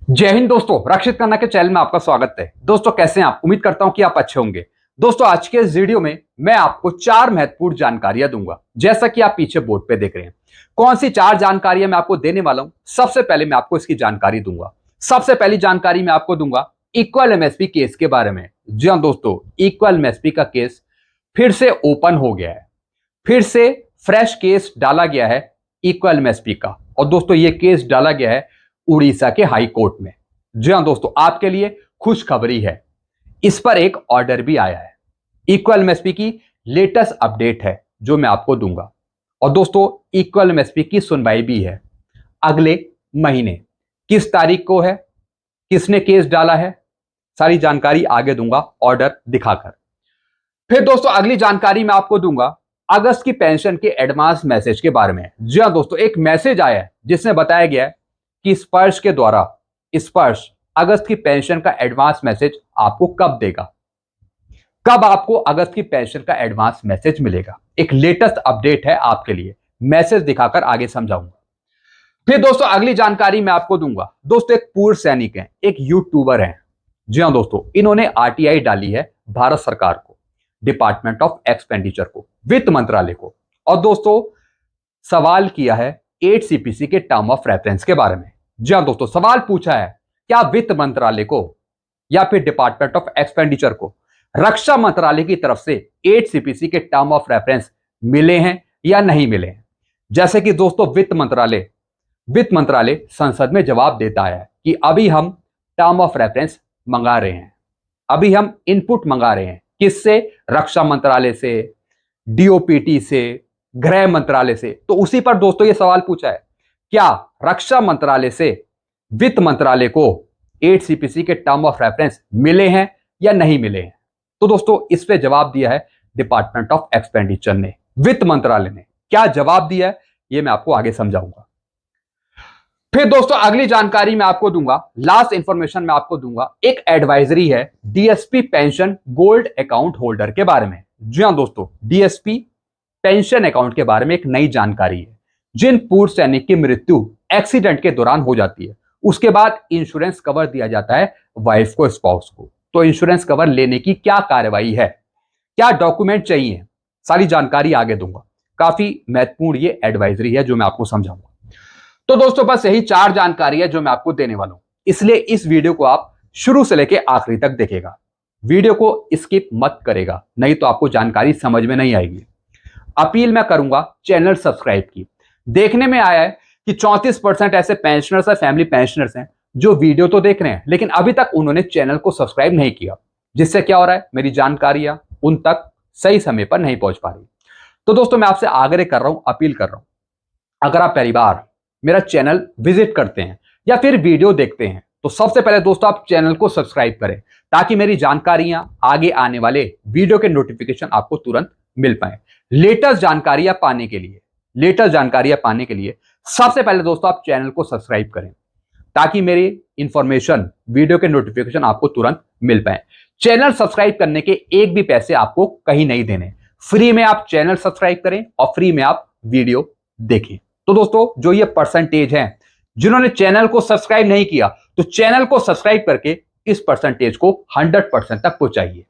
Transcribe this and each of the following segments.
जय हिंद दोस्तों, रक्षित खन्ना के चैनल में आपका स्वागत है। दोस्तों कैसे हैं आप? उम्मीद करता हूं कि आप अच्छे होंगे। दोस्तों आज के इस वीडियो में मैं आपको 4 महत्वपूर्ण जानकारियां दूंगा, जैसा कि आप पीछे बोर्ड पे देख रहे हैं। कौन सी 4 जानकारियां मैं आपको देने वाला हूं? सबसे पहले मैं आपको इसकी जानकारी दूंगा। सबसे पहली जानकारी मैं आपको दूंगा इक्वल एमएसपी केस के बारे में। जी हां दोस्तों, इक्वल एमएसपी का केस फिर से ओपन हो गया है। फिर से फ्रेश केस डाला गया है इक्वल एमएसपी का। और दोस्तों ये केस डाला गया है उड़ीसा के हाई कोर्ट में। जी हां दोस्तों, आपके लिए खुशखबरी है, इस पर एक ऑर्डर भी आया है। इक्वल एमएसपी की लेटेस्ट अपडेट है जो मैं आपको दूंगा। और दोस्तों इक्वल एमएसपी की सुनवाई भी है अगले महीने। किस तारीख को है, किसने केस डाला है, सारी जानकारी आगे दूंगा ऑर्डर दिखाकर। फिर दोस्तों अगली जानकारी मैं आपको दूंगा अगस्त की पेंशन के एडवांस मैसेज के बारे में। जी हां दोस्तों, एक मैसेज आया है जिसमें बताया गया है कि स्पर्श के द्वारा स्पर्श अगस्त की पेंशन का एडवांस मैसेज आपको कब देगा, कब आपको अगस्त की पेंशन का एडवांस मैसेज मिलेगा। एक लेटेस्ट अपडेट है आपके लिए, मैसेज दिखाकर आगे समझाऊंगा। फिर दोस्तों अगली जानकारी मैं आपको दूंगा। दोस्तों एक पूर्व सैनिक हैं, एक यूट्यूबर हैं। जी हां दोस्तों, इन्होंने आरटीआई डाली है भारत सरकार को, डिपार्टमेंट ऑफ एक्सपेंडिचर को, वित्त मंत्रालय को। और दोस्तों सवाल किया है 8 सीपीसी के टर्म ऑफ रेफरेंस के बारे में। जी हां दोस्तों, सवाल पूछा है क्या वित्त मंत्रालय को या फिर डिपार्टमेंट ऑफ एक्सपेंडिचर को रक्षा मंत्रालय की तरफ से 8 सीपीसी के टर्म ऑफ रेफरेंस मिले हैं या नहीं मिले हैं। जैसे कि दोस्तों वित्त मंत्रालय संसद में जवाब देता है कि अभी हम टर्म ऑफ रेफरेंस मंगा रहे हैं, अभी हम इनपुट मंगा रहे हैं। किससे? रक्षा मंत्रालय से, डीओपीटी से, गृह मंत्रालय से। तो उसी पर दोस्तों ये सवाल पूछा है, क्या रक्षा मंत्रालय से वित्त मंत्रालय को 8 सीपीसी के टर्म ऑफ रेफरेंस मिले हैं या नहीं मिले हैं। तो दोस्तों इस पे जवाब दिया है डिपार्टमेंट ऑफ एक्सपेंडिचर ने, वित्त मंत्रालय ने। क्या जवाब दिया है ये मैं आपको आगे समझाऊंगा। फिर दोस्तों अगली जानकारी मैं आपको दूंगा, लास्ट इंफॉर्मेशन मैं आपको दूंगा, एक एडवाइजरी है DSP pension gold account holder के बारे में। जी हां दोस्तों, डीएसपी पेंशन अकाउंट के बारे में एक नई जानकारी है। जिन पूर्व सैनिक की मृत्यु एक्सीडेंट के दौरान हो जाती है, उसके बाद इंश्योरेंस कवर दिया जाता है वाइफ को, स्पाउस को। तो इंश्योरेंस कवर लेने की क्या कार्रवाई है, क्या डॉक्यूमेंट चाहिए, सारी जानकारी आगे दूंगा। काफी महत्वपूर्ण ये एडवाइजरी है जो मैं आपको समझाऊंगा। तो दोस्तों बस यही 4 जानकारी है जो मैं आपको देने वाला हूं, इसलिए इस वीडियो को आप शुरू से लेकर आखिरी तक देखेगा। वीडियो को स्किप मत करेगा, नहीं तो आपको जानकारी समझ में नहीं आएगी। अपील मैं करूंगा चैनल सब्सक्राइब की। देखने में आया है कि 34% ऐसे पेंशनर्स है, फैमिली पेंशनर्स हैं जो वीडियो तो देख रहे हैं लेकिन अभी तक उन्होंने चैनल को सब्सक्राइब नहीं किया, जिससे क्या हो रहा है, मेरी जानकारियां उन तक सही समय पर नहीं पहुंच पा रही। तो दोस्तों मैं आपसे आग्रह कर रहा हूं, अपील कर रहा हूं, अगर आप पहली बार मेरा चैनल विजिट करते हैं या फिर वीडियो देखते हैं तो सबसे पहले दोस्तों आप चैनल को सब्सक्राइब करें, ताकि मेरी जानकारियां, आगे आने वाले वीडियो के नोटिफिकेशन आपको तुरंत मिल पाए। लेटेस्ट जानकारियां पाने के लिए सबसे पहले दोस्तों आप चैनल को सब्सक्राइब करें, ताकि मेरी इंफॉर्मेशन, वीडियो के नोटिफिकेशन आपको तुरंत मिल पाए। चैनल सब्सक्राइब करने के एक भी पैसे आपको कहीं नहीं देने, फ्री में आप चैनल सब्सक्राइब करें और फ्री में आप वीडियो देखें। तो दोस्तों जो ये परसेंटेज है जिन्होंने चैनल को सब्सक्राइब नहीं किया, तो चैनल को सब्सक्राइब करके इस परसेंटेज को 100% तक पहुंचाइए।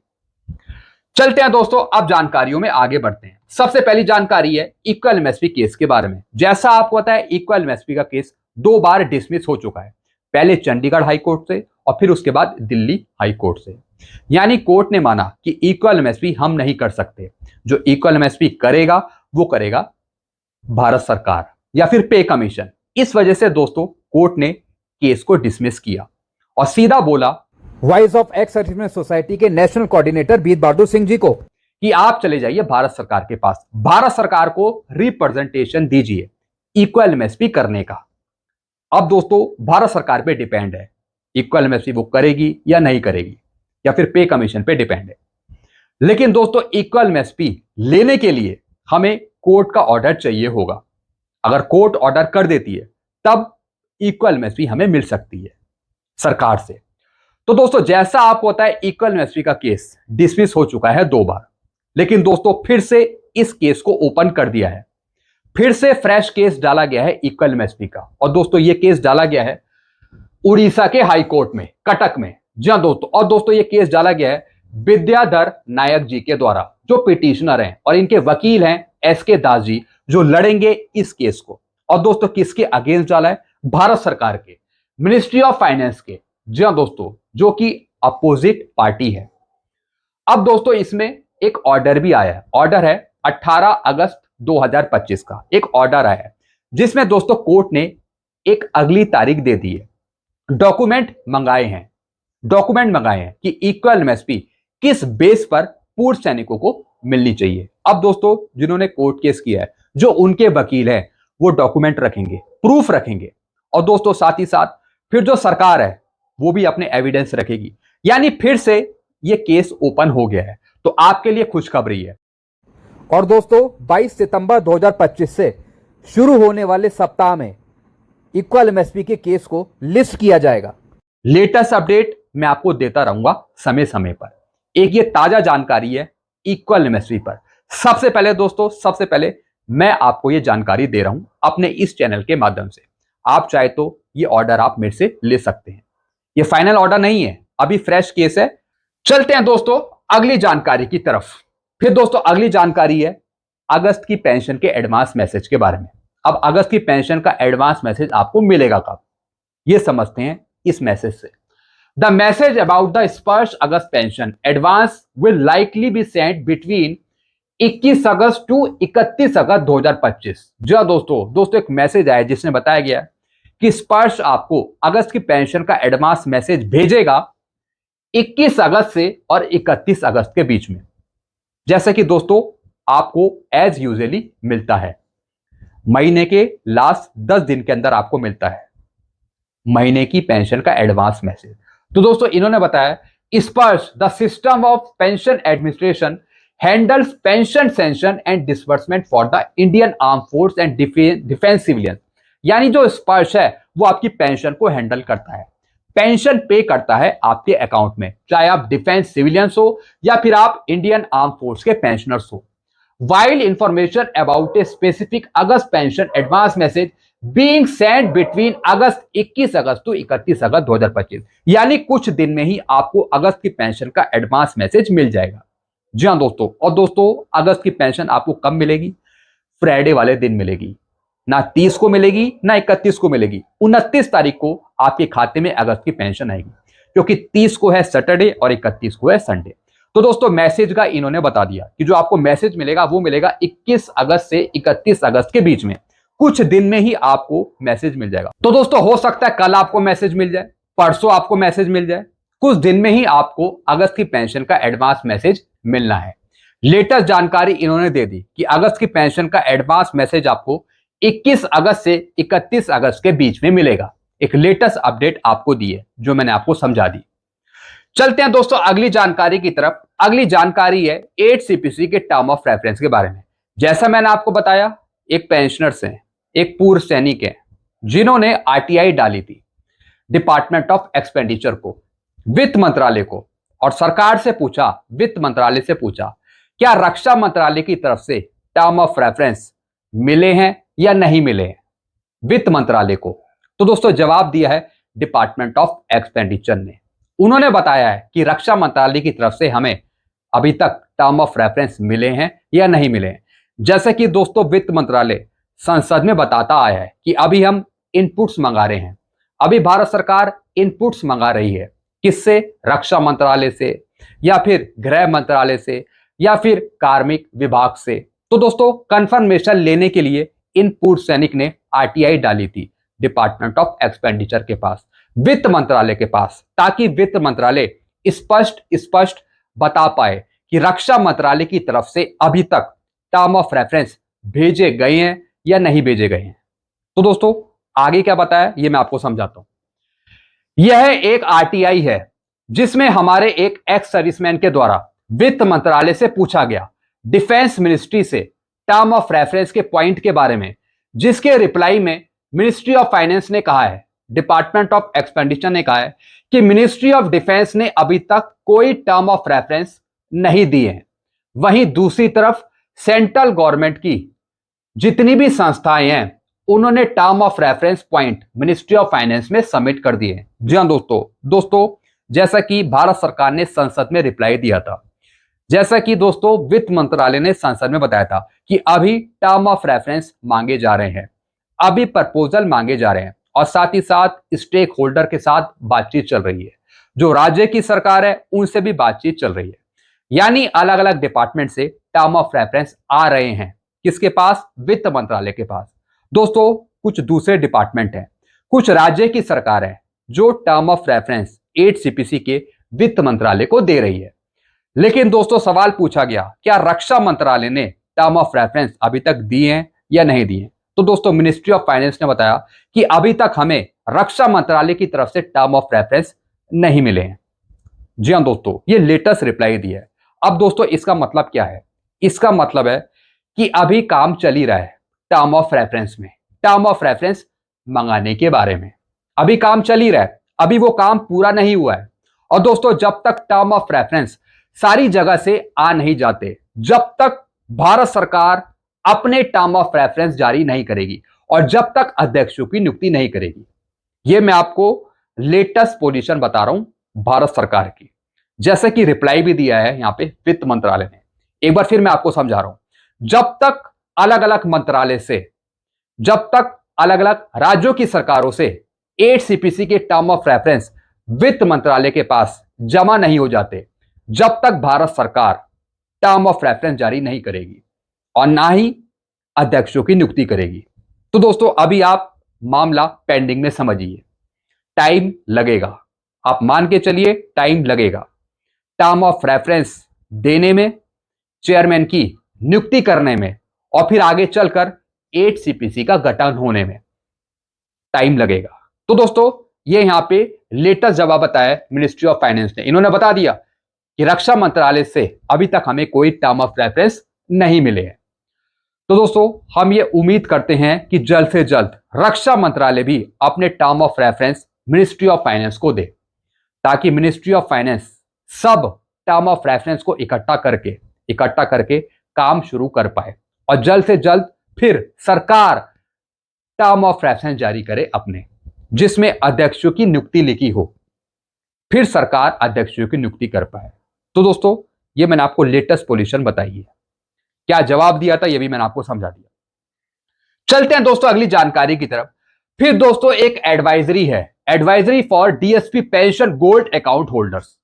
चलते हैं दोस्तों, अब जानकारियों में आगे बढ़ते हैं। सबसे पहली जानकारी है इक्वल एमएसपी केस के बारे में। जैसा आपको पता है इक्वल एमएसपी का केस 2 बार डिसमिस हो चुका है, पहले चंडीगढ़ हाई कोर्ट से और फिर उसके बाद दिल्ली हाई कोर्ट से। यानी कोर्ट ने माना कि इक्वल एमएसपी हम नहीं कर सकते, जो इक्वल एमएसपी करेगा वो करेगा भारत सरकार या फिर पे कमीशन। इस वजह से दोस्तों कोर्ट ने केस को डिसमिस किया और सीधा बोला voice of ex serviceman society के नेशनल कोऑर्डिनेटर बीर बहादुर सिंह जी को कि आप चले जाइए भारत सरकार के पास, भारत सरकार को रिप्रेजेंटेशन दीजिए इक्वल एमएसपी करने का। अब दोस्तों भारत सरकार पे डिपेंड है इक्वल एमएसपी वो करेगी या नहीं करेगी, या फिर पे कमीशन पे डिपेंड है। लेकिन दोस्तों इक्वल एमएसपी लेने के लिए हमें कोर्ट का ऑर्डर चाहिए होगा। अगर कोर्ट ऑर्डर कर देती है तब इक्वल एमएसपी हमें मिल सकती है सरकार से। तो दोस्तों जैसा आपको पता है इक्वल एमएसपी का केस डिसमिस हो चुका है 2 बार, लेकिन दोस्तों फिर से इस केस को ओपन कर दिया है, फिर से फ्रेश केस डाला गया है इक्वल एमएसपी का। और दोस्तों ये केस डाला गया है उड़ीसा के हाई कोर्ट में, कटक में। जी हाँ दोस्तों, और दोस्तों ये केस डाला गया है विद्याधर नायक जी के द्वारा, जो पिटिशनर हैं, और इनके वकील हैं एसके दास जी, जो लड़ेंगे इस केस को। और दोस्तों किसके अगेंस्ट डाला है? भारत सरकार के, मिनिस्ट्री ऑफ फाइनेंस के। जी हाँ दोस्तों, जो कि अपोजिट पार्टी है। अब दोस्तों इसमें एक ऑर्डर भी आया है। ऑर्डर है 18 अगस्त 2025 का एक ऑर्डर आया है, जिसमें दोस्तों कोर्ट ने एक अगली तारीख दे दी है। डॉक्यूमेंट मंगाए हैं कि इक्वल एमएसपी किस बेस पर पूर्व सैनिकों को मिलनी चाहिए। अब दोस्तों जिन्होंने कोर्ट केस किया है, जो उनके वकील हैं, वो डॉक्यूमेंट रखेंगे, प्रूफ रखेंगे। और दोस्तों साथ ही साथ फिर जो सरकार है वो भी अपने एविडेंस रखेगी। यानी फिर से ये केस ओपन हो गया है। तो आपके लिए खुशखबरी है। और दोस्तों 22 सितंबर 2025 से शुरू होने वाले सप्ताह में इक्वल एमएसपी के केस को लिस्ट किया जाएगा। लेटेस्ट अपडेट मैं आपको देता रहूंगा समय समय पर। एक ये ताजा जानकारी है इक्वल एमएसपी पर। सबसे पहले मैं आपको ये जानकारी दे रहा हूं अपने इस चैनल के माध्यम से। आप चाहे तो ये ऑर्डर आप मेरे से ले सकते हैं। ये फाइनल ऑर्डर नहीं है, अभी फ्रेश केस है। चलते हैं दोस्तों अगली जानकारी की तरफ। फिर दोस्तों अगली जानकारी है अगस्त की पेंशन के एडवांस मैसेज के बारे में। अब अगस्त की पेंशन का एडवांस मैसेज आपको मिलेगा कब, ये समझते हैं इस मैसेज से। The message about the Sparsh August pension advance will likely be sent between 21 August to 31 August 2025। जी दोस्तों एक मैसेज आया जिसमें बताया गया कि स्पर्श आपको अगस्त की पेंशन का एडवांस मैसेज भेजेगा 21 अगस्त से और 31 अगस्त के बीच में। जैसा कि दोस्तों आपको एज यूजुअली मिलता है, महीने के लास्ट 10 दिन के अंदर आपको मिलता है महीने की पेंशन का एडवांस मैसेज। तो दोस्तों इन्होंने बताया SPARSH the system of pension administration handles pension sanction and disbursement for the Indian arm force and defence civilian. यानी जो स्पर्श है वो आपकी पेंशन को हैंडल करता है, पेंशन पे करता है आपके अकाउंट में, चाहे आप डिफेंस सिविलियंस हो या फिर आप इंडियन आर्म फोर्स के पेंशनर्स हो। While information about a specific August pension advance message being sent between August 21 August to 31 August 2025। यानी कुछ दिन में ही आपको अगस्त की पेंशन का एडवांस मैसेज मिल जाएगा। जी हाँ दोस्तों, और दोस्तों अगस्त की पेंशन आपको कब मिलेगी? फ्राइडे वाले दिन मिलेगी। ना 30 को मिलेगी ना 31 को मिलेगी, 29 तारीख को आपके खाते में अगस्त की पेंशन आएगी, क्योंकि 30 को है सैटरडे और 31 को है संडे। तो दोस्तों मैसेज का इन्होंने बता दिया कि जो आपको मैसेज मिलेगा वो मिलेगा 21 अगस्त से 31 अगस्त के बीच में। कुछ दिन में ही आपको मैसेज मिल जाएगा। तो दोस्तों हो सकता है कल आपको मैसेज मिल जाए, परसों आपको मैसेज मिल जाए, कुछ दिन में ही आपको अगस्त की पेंशन का एडवांस मैसेज मिलना है। लेटेस्ट जानकारी इन्होंने दे दी कि अगस्त की पेंशन का एडवांस मैसेज आपको 21 अगस्त से 31 अगस्त के बीच में मिलेगा। एक लेटेस्ट अपडेट आपको दी है जो मैंने आपको समझा दी। चलते हैं दोस्तों अगली जानकारी की तरफ। अगली जानकारी है 8 सीपीसी के टर्म ऑफ रेफरेंस के बारे में। जैसा मैंने आपको बताया, एक पेंशनर्स हैं, एक पूर्व सैनिक है, जिन्होंने आरटीआई डाली थी डिपार्टमेंट ऑफ एक्सपेंडिचर को, वित्त मंत्रालय को, और सरकार से पूछा, वित्त मंत्रालय से पूछा क्या रक्षा मंत्रालय की तरफ से टर्म ऑफ रेफरेंस मिले हैं या नहीं मिले हैं वित्त मंत्रालय को। तो दोस्तों जवाब दिया है डिपार्टमेंट ऑफ एक्सपेंडिचर ने। उन्होंने बताया है कि रक्षा मंत्रालय की तरफ से हमें अभी तक टर्म ऑफ रेफरेंस मिले हैं या नहीं मिले हैं। जैसे कि दोस्तों वित्त मंत्रालय संसद में बताता आया है कि अभी हम इनपुट्स मंगा रहे हैं, अभी भारत सरकार इनपुट्स मंगा रही है। किससे? रक्षा मंत्रालय से या फिर गृह मंत्रालय से या फिर कार्मिक विभाग से। तो दोस्तों कंफर्मेशन लेने के लिए इन पूर्व सैनिक ने आरटीआई डाली थी डिपार्टमेंट ऑफ एक्सपेंडिचर के पास, वित्त मंत्रालय के पास, ताकि वित्त मंत्रालय स्पष्ट बता पाए कि रक्षा मंत्रालय की तरफ से अभी तक टर्म ऑफ रेफरेंस भेजे गए हैं या नहीं भेजे गए हैं। तो दोस्तों आगे क्या बताया ये मैं आपको समझाता हूं। यह एक आरटीआई है जिसमें हमारे एक एक्स सर्विसमैन के द्वारा वित्त मंत्रालय से पूछा गया डिफेंस मिनिस्ट्री से टर्म ऑफ रेफरेंस के पॉइंट के बारे में, जिसके रिप्लाई में मिनिस्ट्री ऑफ फाइनेंस ने कहा है, डिपार्टमेंट ऑफ एक्सपेंडिचर ने कहा है कि मिनिस्ट्री ऑफ डिफेंस ने अभी तक कोई टर्म ऑफ रेफरेंस नहीं दिए हैं। वहीं दूसरी तरफ सेंट्रल गवर्नमेंट की जितनी भी संस्थाएं हैं उन्होंने term of reference point ministry of finance में सबमिट कर दिए। जी हाँ दोस्तों जैसा कि भारत सरकार ने संसद में रिप्लाई दिया था, जैसा कि दोस्तों वित्त मंत्रालय ने संसद में बताया था कि अभी टर्म ऑफ रेफरेंस मांगे जा रहे हैं, अभी प्रपोजल मांगे जा रहे हैं और साथ ही साथ स्टेक होल्डर के साथ बातचीत चल रही है। जो राज्य की सरकार है उनसे भी बातचीत चल रही है, यानी अलग अलग डिपार्टमेंट से टर्म ऑफ रेफरेंस आ रहे हैं। किसके पास? वित्त मंत्रालय के पास। दोस्तों कुछ दूसरे डिपार्टमेंट हैं, कुछ राज्य की सरकार है जो टर्म ऑफ रेफरेंस 8 सीपीसी के वित्त मंत्रालय को दे रही है। लेकिन दोस्तों सवाल पूछा गया, क्या रक्षा मंत्रालय ने टर्म ऑफ रेफरेंस अभी तक दिए हैं या नहीं दिए? तो दोस्तों मिनिस्ट्री ऑफ फाइनेंस ने बताया कि अभी तक हमें रक्षा मंत्रालय की तरफ से टर्म ऑफ रेफरेंस नहीं मिले हैं। जी हाँ दोस्तों, ये लेटेस्ट रिप्लाई दिया है। अब दोस्तों इसका मतलब क्या है? इसका मतलब है कि अभी काम चल ही रहा है टर्म ऑफ रेफरेंस में, टर्म ऑफ रेफरेंस मंगाने के बारे में अभी काम चल ही रहा है, अभी वो काम पूरा नहीं हुआ है। और दोस्तों जब तक टर्म ऑफ रेफरेंस सारी जगह से आ नहीं जाते, जब तक भारत सरकार अपने टर्म ऑफ रेफरेंस जारी नहीं करेगी और जब तक अध्यक्षों की नियुक्ति नहीं करेगी, ये मैं आपको लेटेस्ट पोजीशन बता रहा हूं भारत सरकार की, जैसे कि रिप्लाई भी दिया है यहां पे वित्त मंत्रालय ने। एक बार फिर मैं आपको समझा रहा हूं, जब तक अलग अलग मंत्रालय से, जब तक अलग अलग राज्यों की सरकारों से 8 सीपीसी के टर्म ऑफ रेफरेंस वित्त मंत्रालय के पास जमा नहीं हो जाते, जब तक भारत सरकार टर्म ऑफ रेफरेंस जारी नहीं करेगी और ना ही अध्यक्षों की नियुक्ति करेगी। तो दोस्तों अभी आप मामला पेंडिंग में समझिए, टाइम लगेगा, आप मान के चलिए टाइम लगेगा टर्म ऑफ रेफरेंस देने में, चेयरमैन की नियुक्ति करने में और फिर आगे चलकर 8 सीपीसी का गठन होने में टाइम लगेगा। तो दोस्तों ये यहां पे लेटेस्ट जवाब बताया मिनिस्ट्री ऑफ फाइनेंस ने। इन्होंने बता दिया कि रक्षा मंत्रालय से अभी तक हमें कोई टर्म ऑफ रेफरेंस नहीं मिले हैं। तो दोस्तों हम ये उम्मीद करते हैं कि जल्द से जल्द रक्षा मंत्रालय भी अपने term of reference ministry of finance को दे, ताकि मिनिस्ट्री ऑफ फाइनेंस सब टर्म ऑफ रेफरेंस को इकट्ठा करके काम शुरू कर पाए और जल्द से जल्द फिर सरकार टर्म ऑफ रेफरेंस जारी करे अपने, जिसमें अध्यक्षों की नियुक्ति लिखी हो, फिर सरकार अध्यक्षों की नियुक्ति कर पाए। तो दोस्तों ये मैंने आपको लेटेस्ट पोजीशन बताई है, क्या जवाब दिया था ये भी मैंने आपको समझा दिया। चलते हैं दोस्तों अगली जानकारी की तरफ। फिर दोस्तों एक एडवाइजरी है, advisory for DSP pension gold account holders.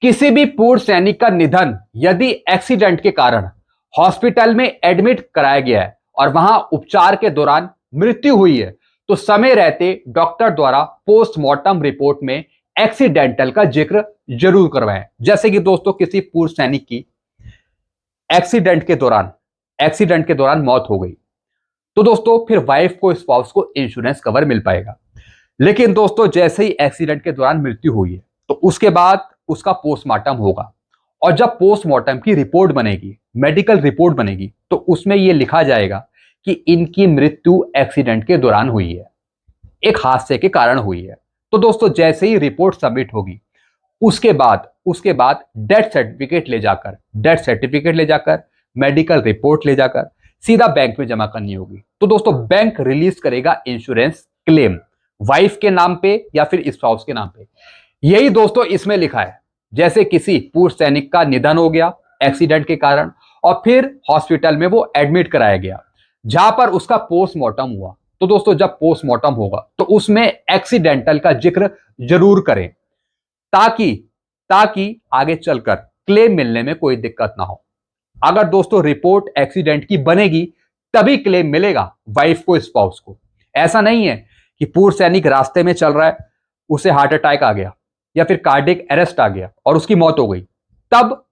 किसी भी पूर्व सैनिक का निधन यदि एक्सीडेंट के कारण हॉस्पिटल में एडमिट कराया गया है और वहां उपचार के दौरान मृत्यु हुई है, तो समय रहते डॉक्टर द्वारा पोस्टमार्टम रिपोर्ट में एक्सीडेंटल का जिक्र जरूर करवाएं। जैसे कि दोस्तों किसी पूर्व सैनिक की एक्सीडेंट के दौरान मौत हो गई, तो दोस्तों फिर वाइफ को, स्पाउस को इंश्योरेंस कवर मिल पाएगा। लेकिन दोस्तों जैसे ही एक्सीडेंट के दौरान मृत्यु हुई है तो उसके बाद उसका पोस्टमार्टम होगा और जब पोस्टमार्टम की रिपोर्ट बनेगी, मेडिकल रिपोर्ट बनेगी, तो उसमें यह लिखा जाएगा कि इनकी मृत्यु एक्सीडेंट के दौरान हुई है, एक हादसे के कारण हुई है। तो दोस्तों जैसे ही रिपोर्ट सबमिट होगी उसके बाद डेथ सर्टिफिकेट ले जाकर मेडिकल रिपोर्ट ले जाकर सीधा बैंक में जमा करनी होगी। तो दोस्तों बैंक रिलीज करेगा इंश्योरेंस क्लेम वाइफ के नाम पे या फिर स्पाउस के नाम पे। यही दोस्तों इसमें लिखा है, जैसे किसी पूर्व सैनिक का निधन हो गया एक्सीडेंट के कारण और फिर हॉस्पिटल में वो एडमिट कराया गया, जहां पर उसका पोस्टमार्टम हुआ, तो दोस्तों जब पोस्टमार्टम होगा तो उसमें एक्सीडेंटल का जिक्र जरूर करें, ताकि आगे चलकर क्लेम मिलने में कोई दिक्कत ना हो। अगर दोस्तों रिपोर्ट एक्सीडेंट की बनेगी तभी क्लेम मिलेगा वाइफ को, स्पाउस को। ऐसा नहीं है कि पूर्व सैनिक रास्ते में चल रहा है, उसे हार्ट अटैक आ गया या फिर कार्डियक अरेस्ट आ गया और उसकी मौत हो गई, तब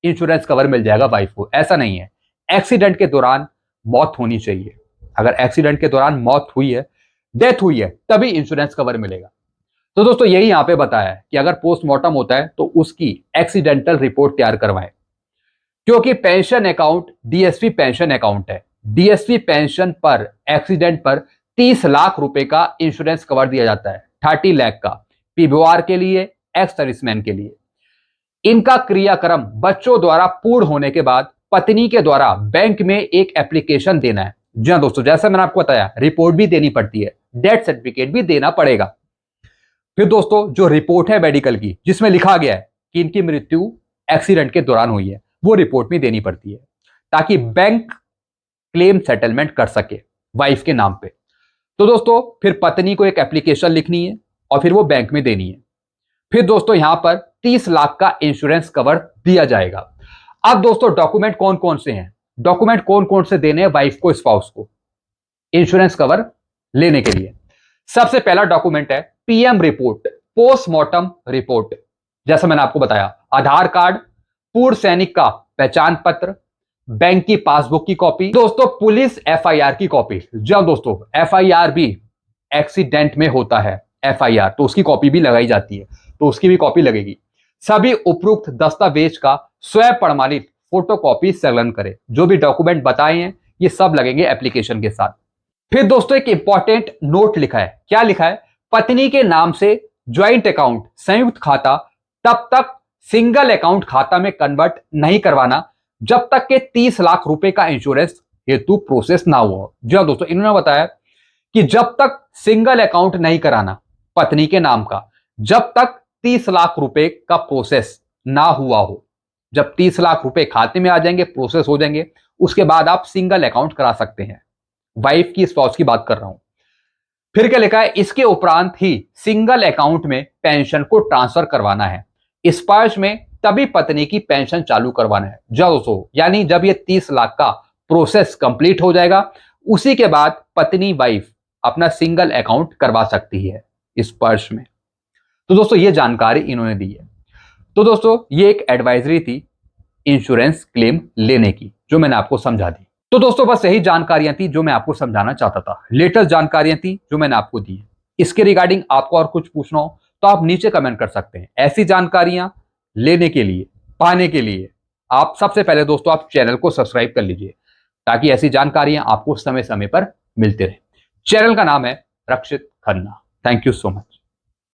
इंश्योरेंस कवर मिल जाएगा वाइफ को। ऐसा नहीं है, एक्सीडेंट के दौरान मौत होनी चाहिए। अगर एक्सीडेंट के दौरान मौत हुई है, डेथ हुई है, तभी इंश्योरेंस कवर मिलेगा। तो दोस्तों यही यहां पे बताया है कि अगर पोस्टमार्टम होता है तो उसकी एक्सीडेंटल रिपोर्ट तैयार करवाएं, क्योंकि pension account DSP pension account है। डीएसपी पेंशन पर एक्सीडेंट पर 30 लाख रुपए का इंश्योरेंस कवर दिया जाता है, 30 लाख का पीबीआर के लिए, एक्स सर्विसमैन के लिए। इनका क्रियाक्रम बच्चों द्वारा पूर्ण होने के बाद पत्नी के द्वारा बैंक में एक एप्लीकेशन देना है, जी हाँ दोस्तों, जैसा मैंने आपको बताया, रिपोर्ट भी देनी पड़ती है, डेथ सर्टिफिकेट भी देना पड़ेगा। फिर दोस्तों जो रिपोर्ट है मेडिकल की, जिसमें लिखा गया है कि इनकी मृत्यु एक्सीडेंट के दौरान हुई है, वो रिपोर्ट भी देनी पड़ती है, ताकि बैंक क्लेम सेटलमेंट कर सके वाइफ के नाम पे। तो दोस्तों फिर पत्नी को एक एप्लीकेशन लिखनी है और फिर वो बैंक में देनी है। फिर दोस्तों यहां पर 30 लाख का इंश्योरेंस कवर दिया जाएगा। अब दोस्तों डॉक्यूमेंट कौन कौन से हैं, डॉक्यूमेंट कौन कौन से देने हैं वाइफ को, स्पाउस को इंश्योरेंस कवर लेने के लिए? सबसे पहला डॉक्यूमेंट है पीएम रिपोर्ट, पोस्टमार्टम रिपोर्ट। जैसा मैंने आपको बताया, आधार कार्ड, पूर्व सैनिक का पहचान पत्र, बैंक की पासबुक की कॉपी, दोस्तों पुलिस एफआईआर की कॉपी। जब दोस्तों एफआईआर भी एक्सीडेंट में होता है एफआईआर, तो उसकी कॉपी भी लगाई जाती है, तो उसकी भी कॉपी लगेगी। सभी उपरोक्त दस्तावेज का स्वयं प्रमाणित फोटोकॉपी संलग्न करें। जो भी डॉक्यूमेंट बताए हैं ये सब लगेंगे एप्लीकेशन के साथ। फिर दोस्तों एक इंपॉर्टेंट नोट लिखा है, क्या लिखा है? पत्नी के नाम से ज्वाइंट अकाउंट, संयुक्त खाता तब तक सिंगल अकाउंट खाता में कन्वर्ट नहीं करवाना जब तक के 30 लाख रुपए का इंश्योरेंस हेतु प्रोसेस ना हुआ। जी हाँ दोस्तों, इन्होंने बताया कि जब तक सिंगल अकाउंट नहीं कराना पत्नी के नाम का, जब तक 30 लाख रुपए का प्रोसेस ना हुआ हो। जब 30 लाख रुपए खाते में आ जाएंगे, प्रोसेस हो जाएंगे, उसके बाद आप सिंगल अकाउंट करा सकते हैं। वाइफ की, स्पाउस की बात कर रहा हूं। फिर क्या लिखा है? इसके उपरांत ही सिंगल अकाउंट में पेंशन को ट्रांसफर करवाना है। स्पर्श में तभी पत्नी की पेंशन चालू करवाना है। दोस्तों यानी जब ये 30 लाख का प्रोसेस कंप्लीट हो जाएगा, उसी के बाद पत्नी वाइफ अपना सिंगल अकाउंट करवा सकती है स्पर्श में। तो दोस्तों ये जानकारी इन्होंने दी है। तो दोस्तों ये एक एडवाइजरी थी इंश्योरेंस क्लेम लेने की, जो मैंने आपको समझा दी। तो दोस्तों बस यही जानकारियां थी जो मैं आपको समझाना चाहता था, लेटेस्ट जानकारियां थी जो मैंने आपको दी। इसके रिगार्डिंग आपको और कुछ पूछना हो तो आप नीचे कमेंट कर सकते हैं। ऐसी जानकारियां लेने के लिए, पाने के लिए आप सबसे पहले दोस्तों आप चैनल को सब्सक्राइब कर लीजिए, ताकि ऐसी जानकारियां आपको समय समय पर मिलते रहे। चैनल का नाम है Rakshit Khanna. Thank you so much.